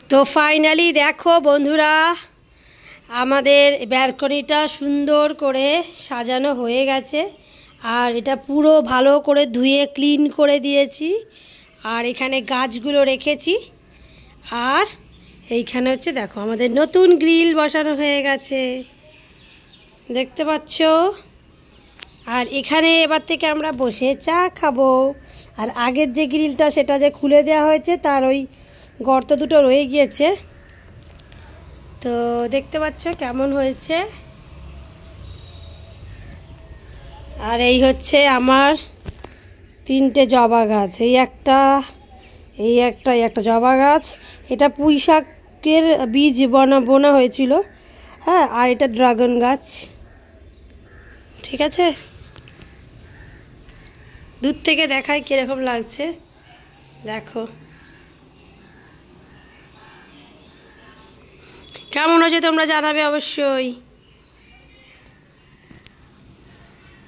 তো ফাইনালি দেখো বন্ধুরা, আমাদের ব্যালকনিটা সুন্দর করে সাজানো হয়ে গেছে। আর এটা পুরো ভালো করে ধুয়ে ক্লিন করে দিয়েছি। আর এখানে গাছগুলো রেখেছি। আর এইখানে হচ্ছে দেখো আমাদের নতুন গ্রিল বসানো হয়ে গেছে, দেখতে পাচ্ছ। আর এখানে এবার থেকে আমরা বসে চা খাবো। আর আগের যে গ্রিলটা সেটা যে খুলে দেওয়া হয়েছে, তার ওই গর্ত দুটো রয়ে গিয়েছে। তো দেখতে পাচ্ছ কেমন হয়েছে। আর এই হচ্ছে আমার 3টে জবা গাছ, এই একটা জবা গাছ। এটা পুঁই শাকের বীজ বোনা হয়েছিল, হ্যাঁ। আর এটা ড্রাগন গাছ, ঠিক আছে। দূর থেকে দেখাই কিরকম লাগছে, দেখো কেমন হয়েছে তোমরা জানাবে অবশ্যই।